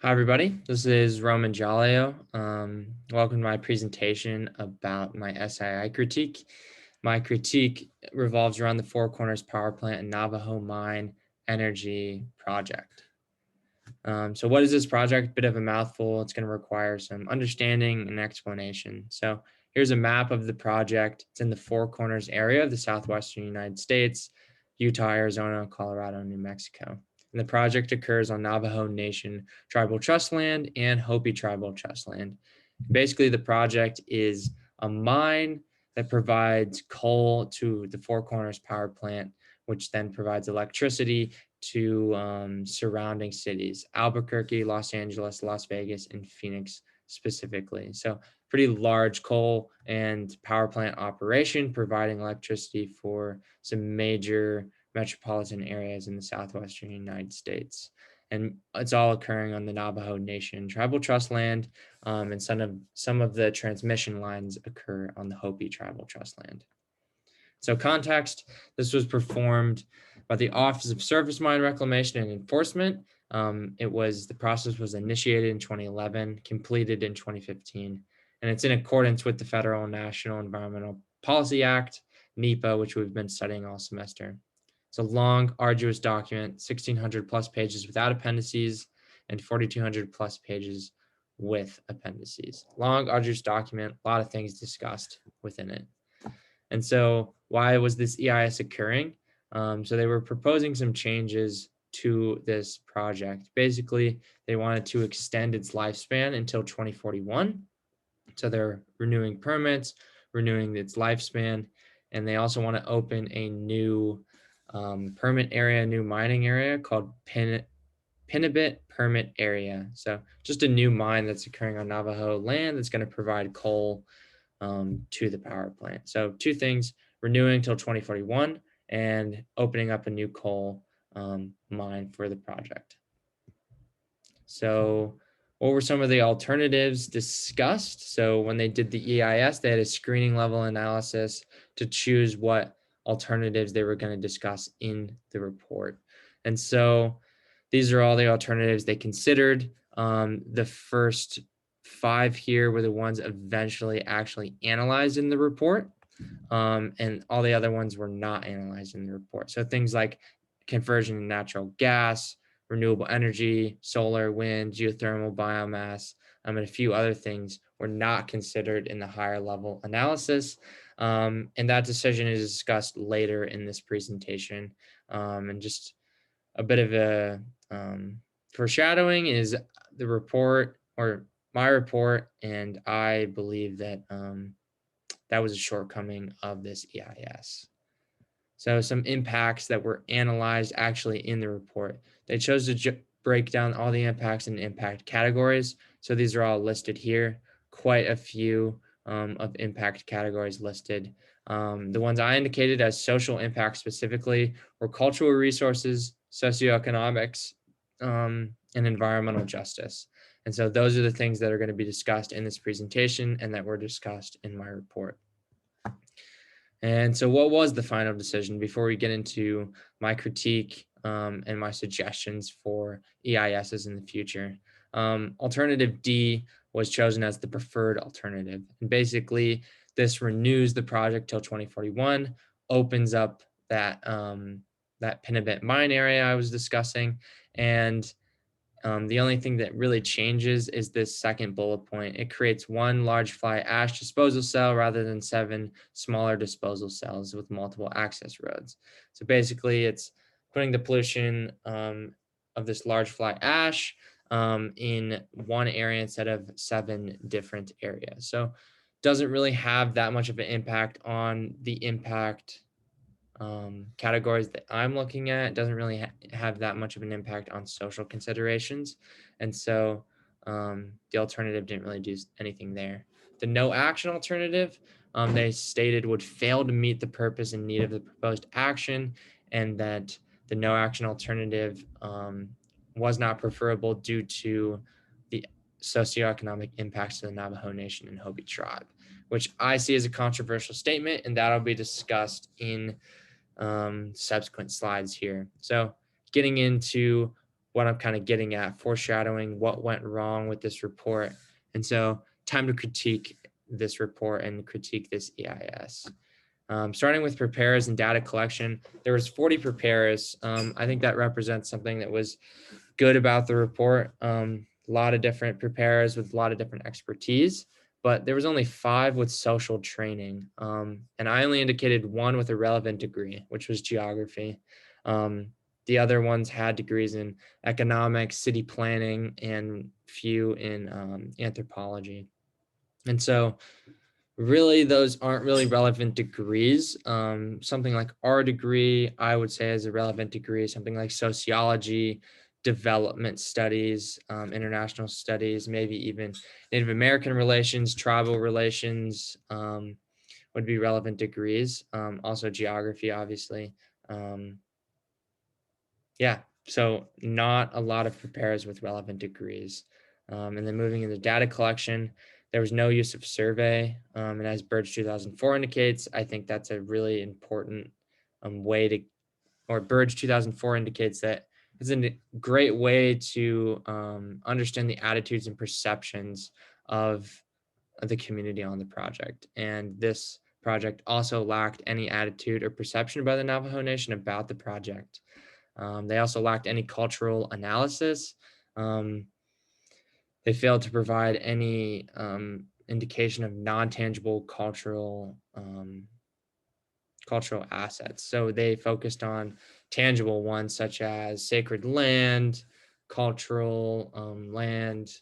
Hi, everybody. This is Roman Jaleo. Welcome to my presentation about my SII critique. My critique revolves around the Four Corners Power Plant and Navajo Mine Energy Project. So what is this project? Bit of a mouthful. It's going to require some understanding and explanation. So here's a map of the project. It's in the Four Corners area of the southwestern United States, Utah, Arizona, Colorado, New Mexico. And the project occurs on Navajo Nation tribal trust land and Hopi tribal trust land. Basically, the project is a mine that provides coal to the Four Corners power plant, which then provides electricity to surrounding cities, Albuquerque, Los Angeles, Las Vegas, and Phoenix specifically. So pretty large coal and power plant operation providing electricity for some major metropolitan areas in the southwestern United States. And it's all occurring on the Navajo Nation tribal trust land, and some of the transmission lines occur on the Hopi tribal trust land. So context, this was performed by the Office of Surface Mine Reclamation and Enforcement. The process was initiated in 2011, completed in 2015, and it's in accordance with the Federal National Environmental Policy Act, NEPA, which we've been studying all semester. It's a long, arduous document, 1,600 plus pages without appendices and 4,200 plus pages with appendices. Long, arduous document, a lot of things discussed within it. And so why was this EIS occurring? So they were proposing some changes to this project. Basically, they wanted to extend its lifespan until 2041. So they're renewing permits, renewing its lifespan, and they also want to open a new permit area, new mining area called Pinnabit Permit Area. So just a new mine that's occurring on Navajo land that's going to provide coal to the power plant. So two things, renewing till 2041 and opening up a new coal mine for the project. So what were some of the alternatives discussed? So when they did the EIS, they had a screening level analysis to choose what alternatives they were going to discuss in the report. And so these are all the alternatives they considered. The first 5 here were the ones eventually actually analyzed in the report, and all the other ones were not analyzed in the report. So things like conversion to natural gas, renewable energy, solar, wind, geothermal, biomass, and a few other things were not considered in the higher level analysis. And that decision is discussed later in this presentation. And just a bit of a foreshadowing is the report, or my report, and I believe that that was a shortcoming of this EIS. So some impacts that were analyzed actually in the report. They chose to break down all the impacts in impact categories. So these are all listed here. Quite a few of impact categories listed. The ones I indicated as social impact specifically were cultural resources, socioeconomics, and environmental justice. And so those are the things that are going to be discussed in this presentation and that were discussed in my report. And so what was the final decision before we get into my critique and my suggestions for EISs in the future? Alternative D was chosen as the preferred alternative. And basically, this renews the project till 2041, opens up that, that Pinnabit mine area I was discussing, and the only thing that really changes is this second bullet point. It creates one large fly ash disposal cell rather than 7 smaller disposal cells with multiple access roads. So basically, it's putting the pollution of this large fly ash in one area instead of 7 different areas. So doesn't really have that much of an impact on the impact categories that I'm looking at. Doesn't really have that much of an impact on social considerations. And so the alternative didn't really do anything there. The no action alternative, they stated would fail to meet the purpose and need of the proposed action, and that the no action alternative was not preferable due to the socioeconomic impacts to the Navajo Nation and Hopi tribe, which I see as a controversial statement, and that'll be discussed in subsequent slides here. So getting into what I'm kind of getting at, foreshadowing what went wrong with this report. And so time to critique this report and critique this EIS. Starting with preparers and data collection, there was 40 preparers. I think that represents something that was good about the report. A lot of different preparers with a lot of different expertise, but there was only 5 with social training. And I only indicated 1 with a relevant degree, which was geography. The other ones had degrees in economics, city planning, and few in anthropology. And so really, those aren't really relevant degrees. Something like our degree, I would say, is a relevant degree. Something like sociology, development studies, international studies, maybe even Native American relations, tribal relations would be relevant degrees. Also geography, obviously. Yeah, so not a lot of preparers with relevant degrees. And then moving into data collection, there was no use of survey. And as Burge 2004 indicates, I think that's a really important way to, or Burge 2004 indicates that it's a great way to understand the attitudes and perceptions of the community on the project. And this project also lacked any attitude or perception by the Navajo Nation about the project. They also lacked any cultural analysis. They failed to provide any indication of non-tangible cultural assets. So they focused on tangible ones such as sacred land, cultural land,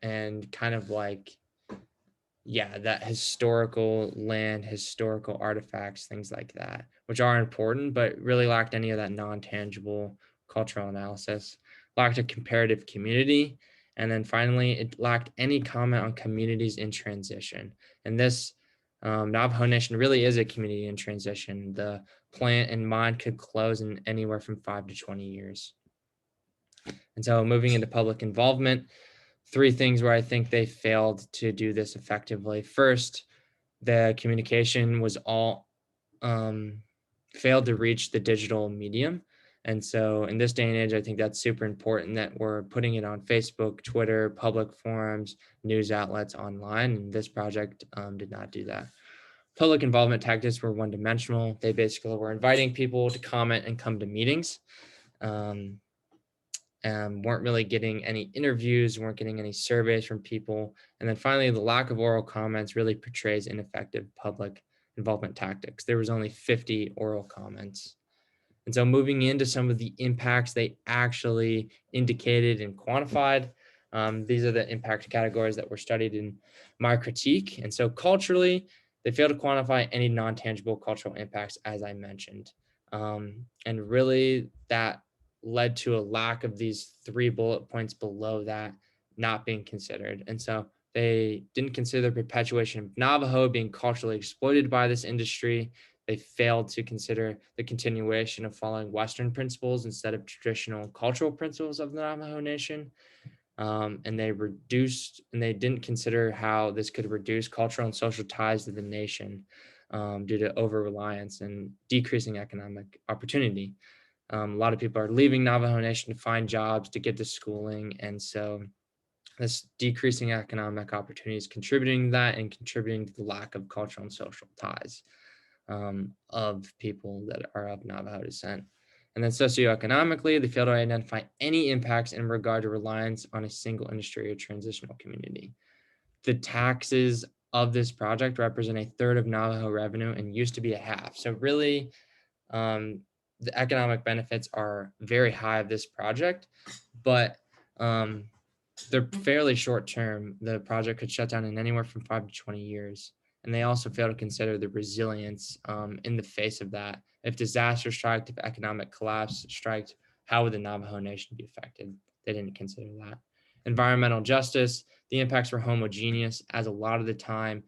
and kind of like, yeah, that historical land, historical artifacts, things like that, which are important, but really lacked any of that non-tangible cultural analysis, lacked a comparative community. And then finally, it lacked any comment on communities in transition. And this Navajo Nation really is a community in transition. The plant and mine could close in anywhere from 5 to 20 years. And so moving into public involvement, 3 things where I think they failed to do this effectively. First, the communication was all failed to reach the digital medium. And so in this day and age, I think that's super important that we're putting it on Facebook, Twitter, public forums, news outlets online. And this project did not do that. Public involvement tactics were one-dimensional. They basically were inviting people to comment and come to meetings. Weren't really getting any interviews, weren't getting any surveys from people. And then finally, the lack of oral comments really portrays ineffective public involvement tactics. There was only 50 oral comments. And so moving into some of the impacts they actually indicated and quantified, these are the impact categories that were studied in my critique. And so culturally, they failed to quantify any non-tangible cultural impacts, as I mentioned. And really that led to a lack of these 3 bullet points below that not being considered. And so they didn't consider the perpetuation of Navajo being culturally exploited by this industry. They failed to consider the continuation of following Western principles instead of traditional cultural principles of the Navajo Nation. And they didn't consider how this could reduce cultural and social ties to the nation due to over-reliance and decreasing economic opportunity. A lot of people are leaving Navajo Nation to find jobs, to get to schooling. And so this decreasing economic opportunities contributing to that and contributing to the lack of cultural and social ties of people that are of Navajo descent. And then socioeconomically, they fail to identify any impacts in regard to reliance on a single industry or transitional community. The taxes of this project represent 1/3 of Navajo revenue and used to be a half. So really, the economic benefits are very high of this project, but they're fairly short term. The project could shut down in anywhere from 5 to 20 years. And they also fail to consider the resilience in the face of that. If disaster struck, if economic collapse struck, how would the Navajo Nation be affected? They didn't consider that. Environmental justice, the impacts were homogeneous, as a lot of the time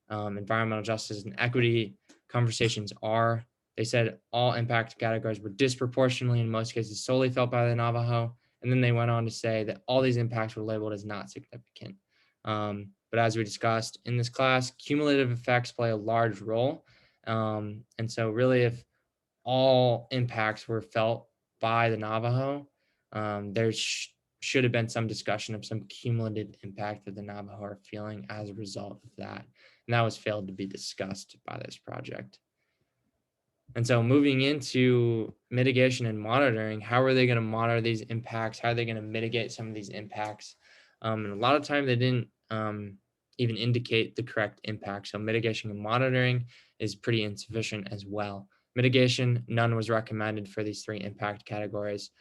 environmental justice and equity conversations are. They said all impact categories were disproportionately, in most cases, solely felt by the Navajo. And then they went on to say that all these impacts were labeled as not significant. But as we discussed in this class, cumulative effects play a large role. And so really, if all impacts were felt by the Navajo, there should have been some discussion of some cumulative impact that the Navajo are feeling as a result of that. And that was failed to be discussed by this project. And so moving into mitigation and monitoring, how are they going to monitor these impacts? How are they going to mitigate some of these impacts? And a lot of time they didn't even indicate the correct impact. So mitigation and monitoring is pretty insufficient as well. Mitigation, none was recommended for these three impact categories.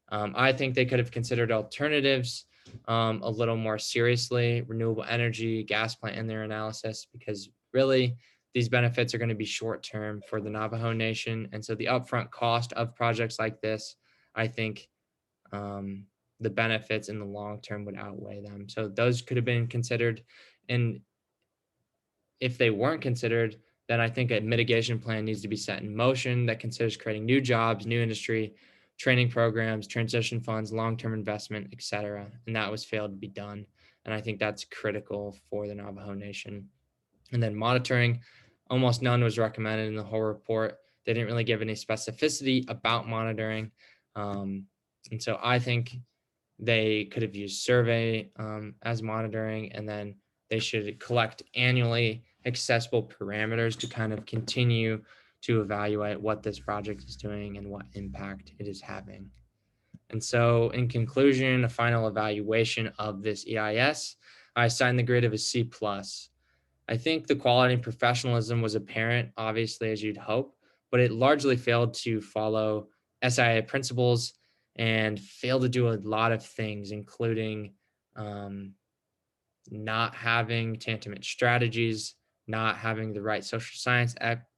I think they could have considered alternatives a little more seriously, renewable energy, gas plant in their analysis, because really these benefits are going to be short term for the Navajo Nation. And so the upfront cost of projects like this, I think the benefits in the long term would outweigh them. So those could have been considered. And if they weren't considered, then I think a mitigation plan needs to be set in motion that considers creating new jobs, new industry, training programs, transition funds, long-term investment, et cetera. And that was failed to be done. And I think that's critical for the Navajo Nation. And then monitoring, almost none was recommended in the whole report. They didn't really give any specificity about monitoring. And so I think they could have used survey as monitoring, and then they should collect annually accessible parameters to kind of continue to evaluate what this project is doing and what impact it is having. And so in conclusion, a final evaluation of this EIS, I assigned the grade of a C+. I think the quality and professionalism was apparent, obviously, as you'd hope, but it largely failed to follow SIA principles and failed to do a lot of things, including not having tantamount strategies, not having the right social science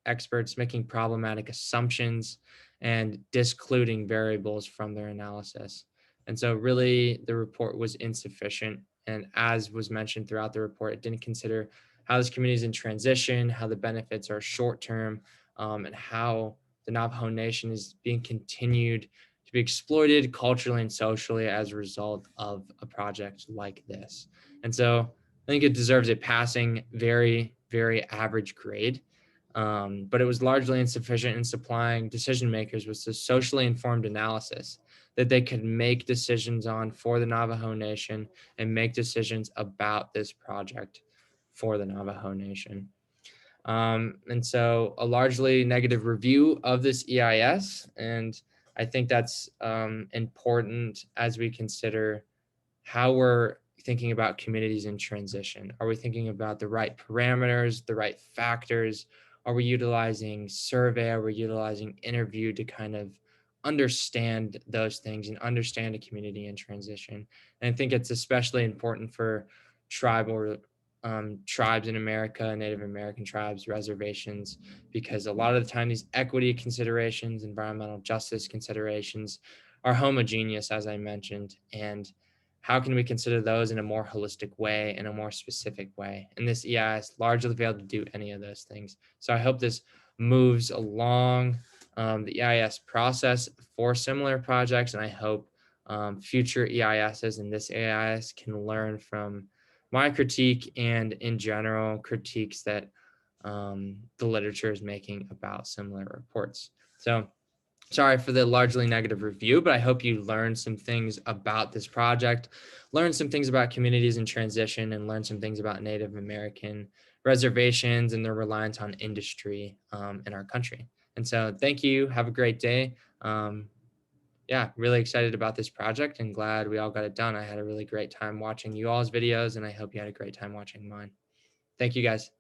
experts, making problematic assumptions, and discluding variables from their analysis. And so really the report was insufficient. And as was mentioned throughout the report, it didn't consider how this community is in transition, how the benefits are short-term, and how the Navajo Nation is being continued to be exploited culturally and socially as a result of a project like this. And so I think it deserves a passing, very, very average grade. But it was largely insufficient in supplying decision makers with a socially informed analysis that they could make decisions on for the Navajo Nation and make decisions about this project for the Navajo Nation. And so a largely negative review of this EIS. And I think that's important as we consider how we're thinking about communities in transition. Are we thinking about the right parameters, the right factors? Are we utilizing survey? Are we utilizing interview to kind of understand those things and understand a community in transition? And I think it's especially important for tribal tribes in America, Native American tribes, reservations, because a lot of the time these equity considerations, environmental justice considerations are homogeneous, as I mentioned. And how can we consider those in a more holistic way, in a more specific way? And this EIS largely failed to do any of those things. So I hope this moves along the EIS process for similar projects. And I hope future EISs and this EIS can learn from my critique and in general critiques that the literature is making about similar reports. So sorry for the largely negative review, but I hope you learned some things about this project, learned some things about communities in transition, and learned some things about Native American reservations and their reliance on industry in our country. And so thank you. Have a great day. Yeah, really excited about this project and glad we all got it done. I had a really great time watching you all's videos, and I hope you had a great time watching mine. Thank you, guys.